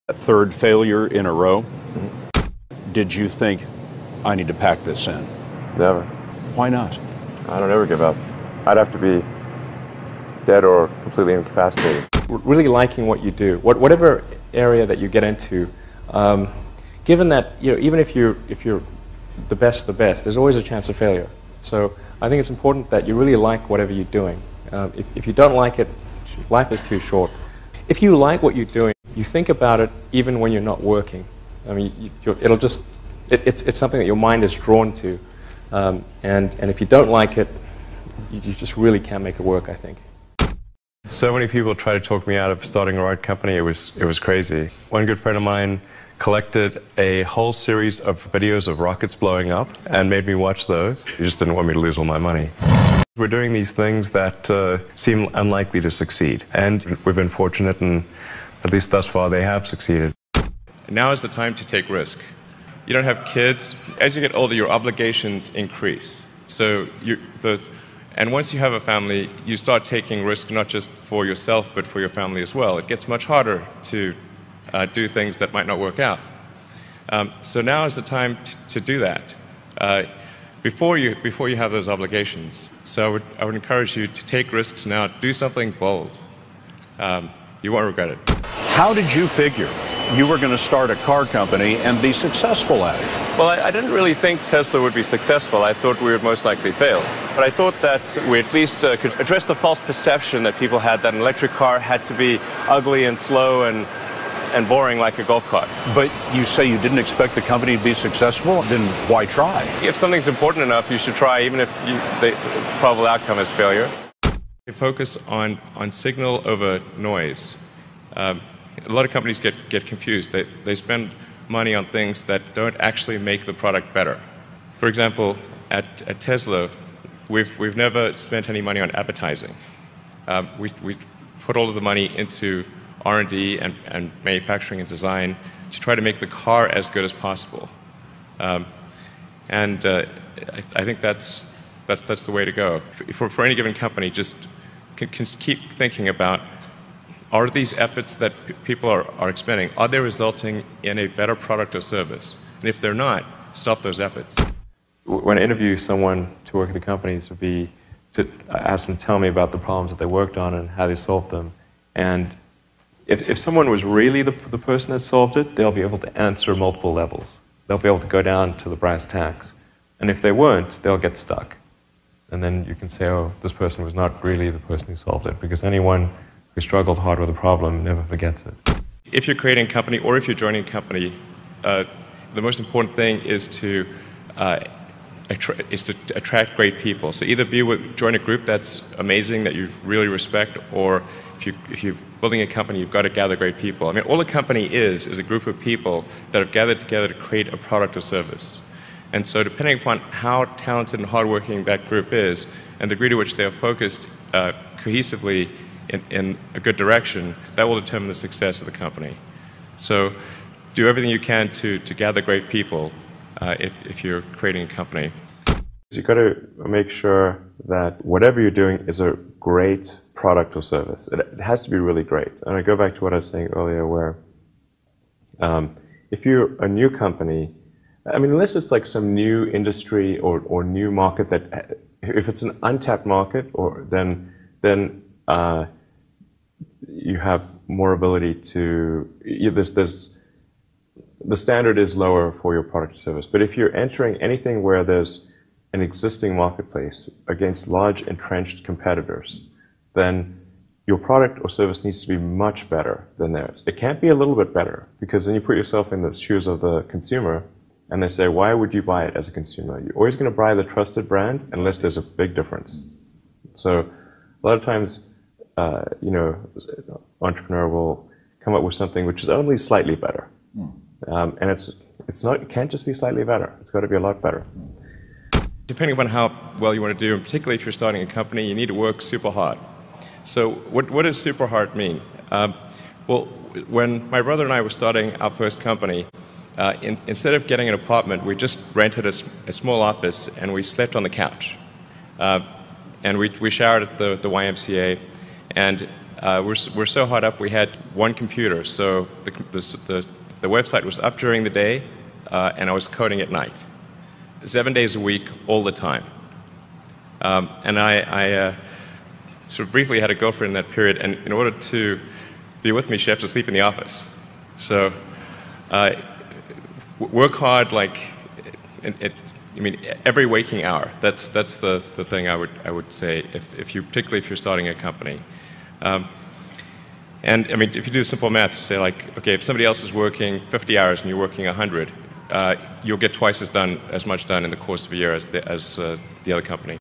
That third failure in a row, did you think, I need to pack this in? Never. Why not? I don't ever give up. I'd have to be dead or completely incapacitated. Really liking what you do, whatever area that you get into, given that even if you're the best, there's always a chance of failure. So I think it's important that you really like whatever you're doing. If you don't like it, life is too short. If you like what you're doing, you think about it even when you're not working. I mean, it's something that your mind is drawn to, and if you don't like it, you just really can't make it work, I think. So many people tried to talk me out of starting a art company. It was crazy. One good friend of mine collected a whole series of videos of rockets blowing up and made me watch those. He just didn't want me to lose all my money. We're doing these things that seem unlikely to succeed, and we've been fortunate, and at least thus far they have succeeded. Now is the time to take risk. You don't have kids. As you get older, your obligations increase. So and once you have a family, you start taking risk not just for yourself, but for your family as well. It gets much harder to do things that might not work out. So now is the time to do that. Before you have those obligations. So I would encourage you to take risks now. Do something bold. You won't regret it. How did you figure you were going to start a car company and be successful at it? Well, I didn't really think Tesla would be successful. I thought we would most likely fail. But I thought that we at least could address the false perception that people had that an electric car had to be ugly and slow and boring like a golf cart. But you say you didn't expect the company to be successful, then why try? If something's important enough, you should try, even if the probable outcome is failure. You focus on signal over noise. A lot of companies get confused. They spend money on things that don't actually make the product better. For example, at Tesla, we've never spent any money on advertising. We put all of the money into R&D and manufacturing and design to try to make the car as good as possible. I think that's the way to go. For any given company, just can keep thinking about, are these efforts that people are expending, are they resulting in a better product or service? And if they're not, stop those efforts. When I interview someone to work at the companies, would be to ask them to tell me about the problems that they worked on and how they solved them. And if someone was really the person that solved it, they'll be able to answer multiple levels. They'll be able to go down to the brass tacks. And if they weren't, they'll get stuck. And then you can say, oh, this person was not really the person who solved it, because anyone who struggled hard with a problem never forgets it. If you're creating a company or if you're joining a company, the most important thing is to attract great people. So either join a group that's amazing, that you really respect, or if you're building a company, you've got to gather great people. I mean, all a company is a group of people that have gathered together to create a product or service. And so depending upon how talented and hardworking that group is, and the degree to which they are focused cohesively in a good direction, that will determine the success of the company. So do everything you can to gather great people if you're creating a company. You've got to make sure that whatever you're doing is a great product or service. It has to be really great. And I go back to what I was saying earlier, where if you're a new company, I mean, unless it's like some new industry or new market that, if it's an untapped market, then you have more ability to, the standard is lower for your product or service. But if you're entering anything where there's an existing marketplace against large entrenched competitors, then your product or service needs to be much better than theirs. It can't be a little bit better, because then you put yourself in the shoes of the consumer, and they say, why would you buy it as a consumer? You're always going to buy the trusted brand unless there's a big difference. So a lot of times, entrepreneur will come up with something which is only slightly better. And it can't just be slightly better. It's got to be a lot better. Depending upon how well you want to do, and particularly if you're starting a company, you need to work super hard. So what does super hard mean? Well, when my brother and I were starting our first company, instead of getting an apartment, we just rented a small office and we slept on the couch. And we showered at the YMCA, and we're so hot up we had one computer. So the website was up during the day, and I was coding at night. 7 days a week, all the time. And I sort of briefly had a girlfriend in that period, and in order to be with me, she had to sleep in the office. So work hard, like, I mean, every waking hour. That's the thing I would say, particularly if you're starting a company. And I mean, if you do simple math, you say like, okay, if somebody else is working 50 hours and you're working 100, you'll get twice as much done in the course of a year as the other company.